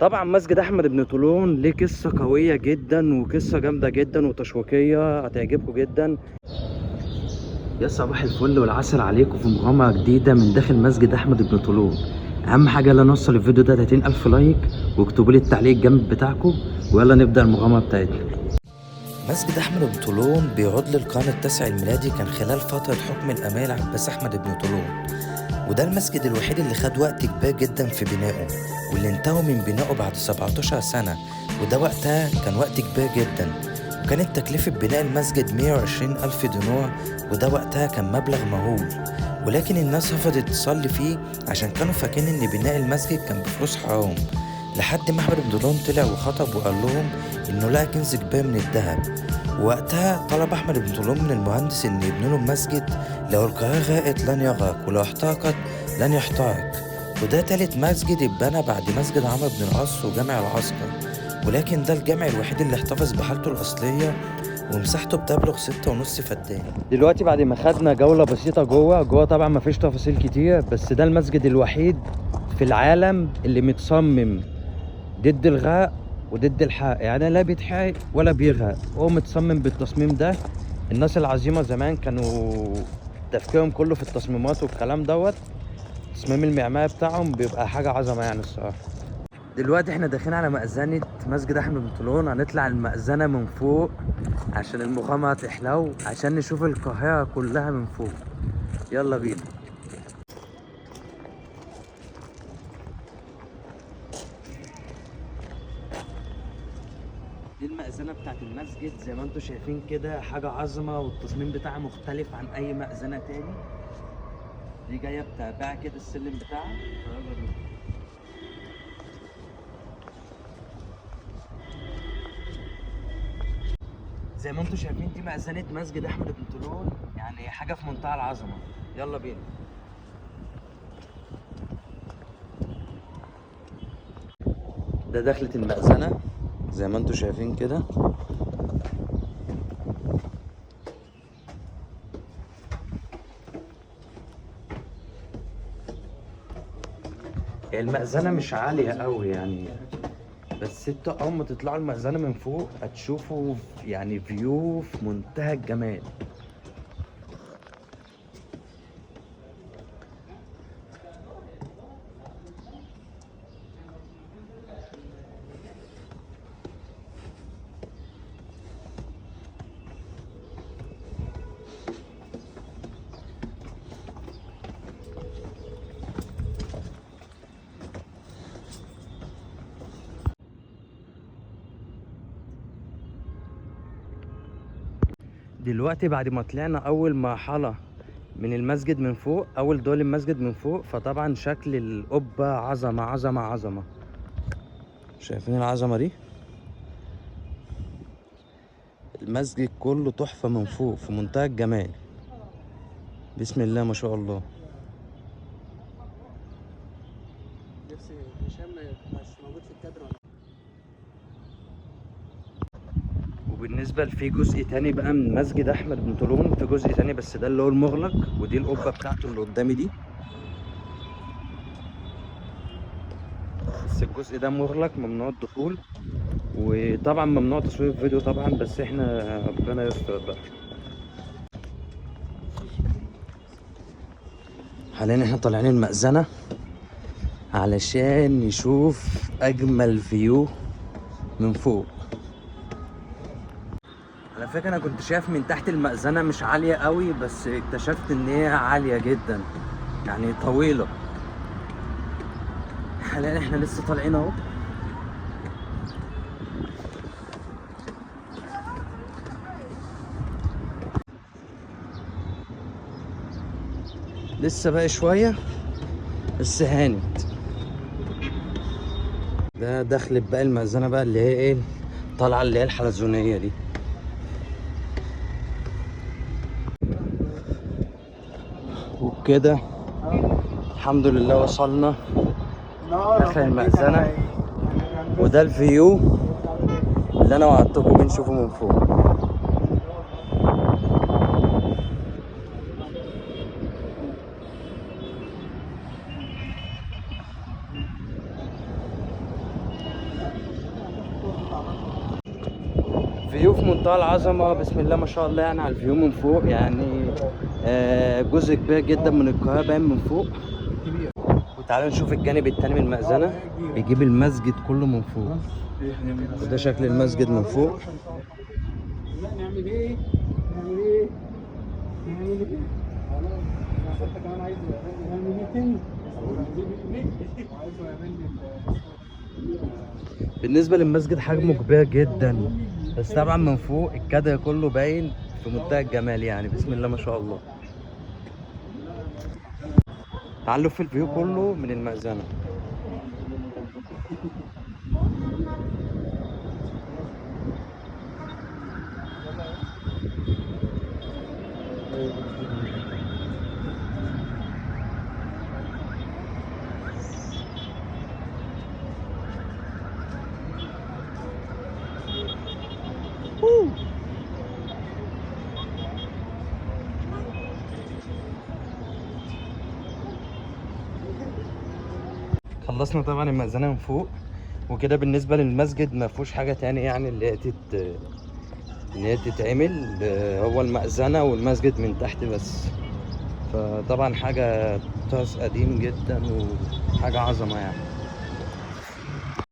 طبعا مسجد احمد بن طولون ليه قصه قويه جدا وقصه جامده جدا وتشويقيه هتعجبكم جدا. يا صباح الفل والعسل عليكم في مغامره جديده من داخل مسجد احمد بن طولون. اهم حاجه لا نوصل الفيديو ده 30,000 لايك واكتبوا لي التعليق الجامد بتاعكم ويلا نبدا المغامره بتاعتنا. مسجد احمد بن طولون بيعود للقرن التاسع الميلادي، كان خلال فتره حكم الامير العباس احمد بن طولون، وده المسجد الوحيد اللي خد وقت كبير جدا في بنائه واللي انتهوا من بنائه بعد 17 سنة، وده وقتها كان وقت كبير جدا. وكانت تكلفة بناء المسجد 120,000 دينار، وده وقتها كان مبلغ مهول، ولكن الناس رفضت تصلي فيه عشان كانوا فاكرين ان بناء المسجد كان بفلوس حرام، لحد ما احمد بن طولون طلع وخطب وقال لهم انه لقى كنز كبير من الذهب. ووقتها طلب احمد بن طولون من المهندس ان يبني له مسجد لو القاهرة غرقت لن يغرق ولو احترقت لن يحترق، وده تالت مسجد اتبنى بعد مسجد عمرو بن العاص وجامع العسكر، ولكن ده الجامع الوحيد اللي احتفظ بحالته الأصلية ومساحته بتبلغ 6.5 فدان. دلوقتي بعد ما خدنا جولة بسيطة جوه طبعا مفيش تفاصيل كتير، بس ده المسجد الوحيد في العالم اللي متصمم ضد الغرق وضد الحرق، يعني لا بيتحرق ولا بيغرق، هو متصمم بالتصميم ده. الناس العظيمة زمان كانوا تفكيرهم كله في التصميمات والكلام دوت، التصميم المعماري بتاعهم بيبقى حاجة عظمة يعني الصراحة. دلوقتي احنا داخلين على مأذنة مسجد احمد بن طولون، هنطلع المأذنة من فوق عشان المغامرة تحلو، عشان نشوف القاهرة كلها من فوق. يلا بينا. دي المأذنة بتاعت المسجد زي ما انتم شايفين كده، حاجة عظمة والتصميم بتاعها مختلف عن أي مأذنة تاني. دي جاية بتابع كده السلم بتاعها. يلا بينا. زي ما انتم شايفين دي مأذنة مسجد أحمد بن طولون، يعني حاجة في منتهى العظمة. يلا بينا. ده دخلة المأذنة زي ما انتم شايفين كده. هي المأذنة مش عالية قوي يعني، بس انتوا اول ما تطلعوا المأذنة من فوق هتشوفوا يعني فيو في منتهى الجمال. دلوقتي بعد ما طلعنا اول مرحلة من المسجد من فوق، اول دور المسجد من فوق، فطبعا شكل القبة عظمة عظمة عظمة. شايفين العظمة دي؟ المسجد كله تحفة من فوق في منتهى الجمال. بسم الله ما شاء الله. نفسي هشام ما يبقاش موجود في الكادر ولا. وبالنسبة في جزء تاني بقى من مسجد أحمد بن طولون، في جزء تاني بس ده اللي هو المغلق، ودي القبة بتاعته اللي قدامي دي، بس الجزء ده مغلق ممنوع الدخول، وطبعا ممنوع تصوير الفيديو طبعا، بس احنا ربنا يستر بقى. حاليا احنا طالعين المأذنة علشان نشوف أجمل فيو من فوق. على فكرة أنا كنت شايف من تحت المأذنة مش عالية قوي، بس اكتشفت إن هي عالية جدا يعني طويلة. حاليا احنا لسه طالعين اهو. لسه بقى شوية بس هانت. ده دخلت بقى المأذنة بقى اللي هي ايه، طالعة اللي هي الحلزونية دي. وبكده الحمد لله وصلنا داخل المأذنة، وده الفيو اللي انا وعدتكم بنشوفه من فوق. فيو في منتهى العظمة، بسم الله ما شاء الله. يعني على الفيو من فوق يعني جزء كبير جدا من القاهرة باين من فوق. وتعالوا نشوف الجانب التاني من المأذنة، بيجيب المسجد كله من فوق. وده شكل المسجد من فوق. نعمل ايه؟ نعمل ايه؟ نعمل ايه؟ خلاص انت كمان عايز نعمل ميتنج؟ عايزه يعمل لي بالنسبة للمسجد حجمه كبير جدا، بس طبعا من فوق الكادر كله باين في منتهى الجمال. يعني بسم الله ما شاء الله. تعالوا في الفيو كله من المأذنة. خلصنا طبعا المأذنة من فوق وكده. بالنسبة للمسجد ما فيهوش حاجة تاني يعني ان هي تتعمل. هو المأذنة والمسجد من تحت بس. فطبعا حاجة طراز قديم جدا وحاجة عظمة يعني.